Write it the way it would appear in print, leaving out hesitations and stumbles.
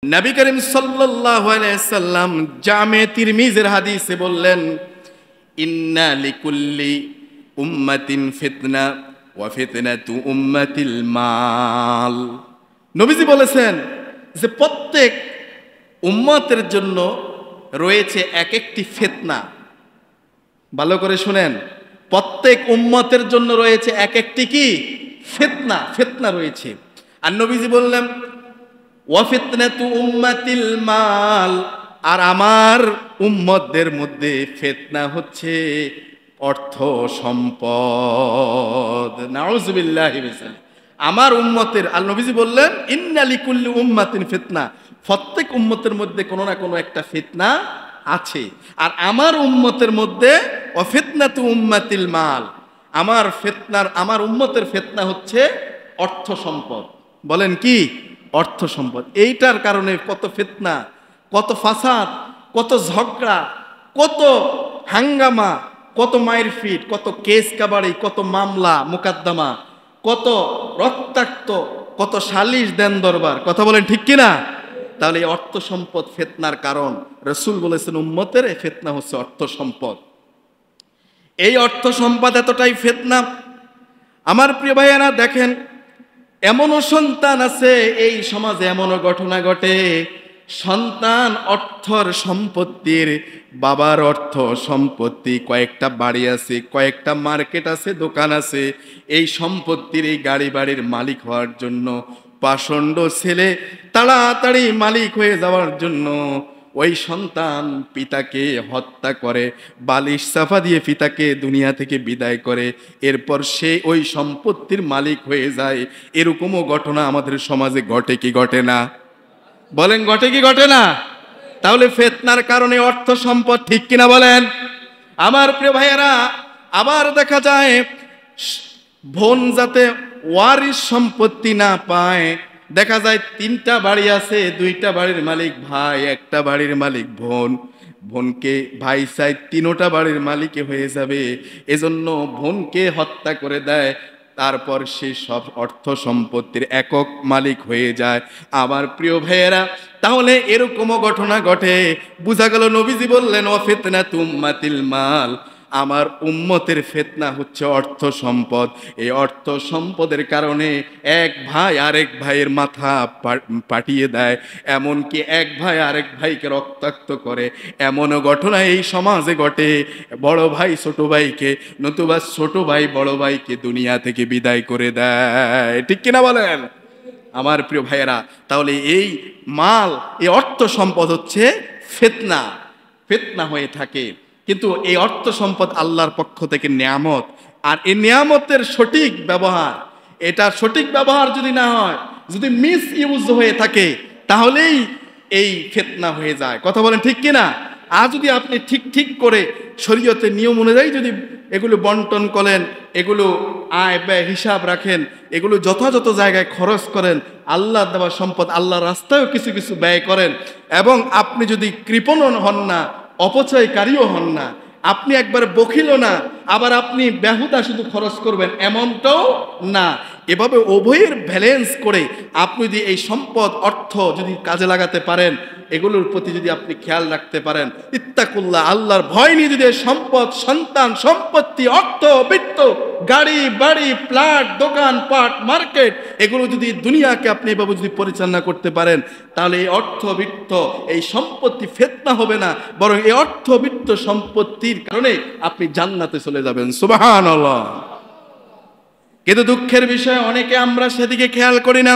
নবী করিম সাল্লাল্লাহু আলাইহি সাল্লাম জামে তিরমিজির হাদিসে বললেন, ইন্না লিকুল্লি উম্মাতিন ফিতনা ওয়া ফিতনাতু উম্মাতিল মাল। নবীজি বলেছেন যে প্রত্যেক উম্মতের জন্য রয়েছে এক একটি ফিতনা। ভালো করে শুনেন, প্রত্যেক উম্মতের জন্য রয়েছে এক একটি কি ফিতনা, ফিতনা রয়েছে। আর নবীজি বললেন ওয়া ফিতনাতু উম্মাতিল মাল, আর আমার উম্মতদের মধ্যে ফিতনা হচ্ছে অর্থ সম্পদ। নাউযুবিল্লাহি মিন যালিক। আমার উম্মতের, আর নবীজি বললেন ইন্না লিকুল্লি উম্মাতিন ফিতনা, প্রত্যেক উম্মতের মধ্যে কোনো না কোনো একটা ফিতনা আছে। আর আমার উম্মতের মধ্যে ওয়া ফিতনাতু উম্মাতিল মাল, আমার উম্মতের ফিতনা হচ্ছে অর্থ সম্পদ। বলেন কি? অর্থ সম্পদ। এইটার কারণে কত ফিতনা, কত ফাসাদ, কত ঝগড়া, কত হাঙ্গামা, কত মায়ের ফিট, কত কেস কাবাড়ি, কত মামলা মোকদ্দমা, কত রক্তাক্ত, কত সালিশ দেন দরবার। কথা বলেন ঠিক কিনা? তাহলে এই অর্থ সম্পদ ফিতনার কারণ। রাসূল বলেছেন উম্মতের ফিতনা হচ্ছে অর্থ সম্পদ। এই অর্থ সম্পদ এতটাই ফিতনা, আমার প্রিয় ভাইয়েরা দেখেন, এমনও সন্তান আছে এই সমাজে, এমনও ঘটনা ঘটে, সন্তান অর্থর সম্পত্তির, বাবার অর্থ সম্পত্তি, কয়েকটা বাড়ি আছে, কয়েকটা মার্কেট আছে, দোকান আছে, এই সম্পত্তির, এই গাড়ি বাড়ির মালিক হওয়ার জন্য পাষণ্ড ছেলে তাড়াতাড়ি মালিক হয়ে যাওয়ার জন্য ওই সন্তান পিতাকে হত্যা করে, বালিশ চাপা দিয়ে পিতাকে দুনিয়া থেকে বিদায় করে, এরপর সে ওই সম্পত্তির মালিক হয়ে যায়। এরকমও ঘটনা আমাদের সমাজে ঘটে কি ঘটে না? বলেন ঘটে কি ঘটে না? তাহলে ফিতনার কারণে অর্থ সম্পদ, ঠিক কিনা বলেন? আমার প্রিয় ভাইয়েরা, আবার দেখা যায় বোন যাতে ওয়ারিশ সম্পত্তি না পায়, দেখা যায় 3টা বাড়ি আছে, 2টা বাড়ির মালিক ভাই, একটা বাড়ির মালিক বোন। বোনকে ভাই চাই 3টা বাড়ির মালিকে হয়ে যাবে, এজন্য বোনকে হত্যা করে দেয়, তারপর সে সব অর্থ সম্পত্তির একক মালিক হয়ে যায়। আমার প্রিয় ভাইয়েরা, তাহলে এরকমও ঘটনা ঘটে। বুঝা গেল নবীজি বললেন ওয়া ফিতনাতু উম্মাতিল মাল, আমার উম্মতের ফিতনা হচ্ছে অর্থ সম্পদ। এই অর্থ সম্পদের কারণে এক ভাই আরেক ভাইয়ের মাথা পাঠিয়ে দেয়, এমনকি এক ভাই আরেক ভাইকে রক্তাক্ত করে। এমনও ঘটনা এই সমাজে ঘটে, বড় ভাই ছোট ভাইকে, নতুবা ছোট ভাই বড় ভাইকে দুনিয়া থেকে বিদায় করে দেয়। ঠিক কিনা বলেন আমার প্রিয় ভাইয়েরা? তাহলে এই মাল, এই অর্থ সম্পদ হচ্ছে ফিতনা, ফিতনা হয়ে থাকে। কিন্তু এই অর্থ সম্পদ আল্লাহর পক্ষ থেকে নিয়ামত, আর এই নিয়ামতের সঠিক ব্যবহার, এটা সঠিক ব্যবহার যদি না হয়, যদি মিস ইউজ হয়ে থাকে, তাহলেই এই ফিতনা হয়ে যায়। কথা বলেন ঠিক কিনা? আর যদি আপনি ঠিক করে শরীয়তের নিয়ম অনুযায়ী যদি এগুলো বন্টন করেন, এগুলো আয় ব্যয় হিসাব রাখেন, এগুলো যথাযথ জায়গায় খরচ করেন, আল্লাহ দেওয়া সম্পদ আল্লাহর রাস্তায়ও কিছু কিছু ব্যয় করেন, এবং আপনি যদি কৃপণ হন না, অপচয়কারীও হন না, আপনি একবার বখিলও না, আবার আপনি বেহুদা শুধু খরচ করবেন এমনটাও না, এভাবে উভয়ের ব্যালেন্স করে আপনি যদি এই সম্পদ অর্থ যদি কাজে লাগাতে পারেন, এগুলোর প্রতি যদি আপনি খেয়াল রাখতে পারেন, ইত্তাকুল্লাহ, আল্লাহর ভয় নিয়ে যদি সম্পদ, সন্তান, সম্পত্তি, অর্থ, বৃত্ত, গাড়ি বাড়ি, প্লাট, দোকান পাট, মার্কেট, এগুলো যদি দুনিয়াকে আপনি এভাবে যদি পরিচালনা করতে পারেন, তাহলে এই অর্থ বৃত্ত, এই সম্পত্তি ফিতনা হবে না, বরং এই অর্থ বৃত্ত সম্পত্তির কারণে আপনি জান্নাতে চলে যাবেন। সুবহানাল্লাহ। কিন্তু দুঃখের বিষয়, অনেকে আমরা সেদিকে খেয়াল করি না।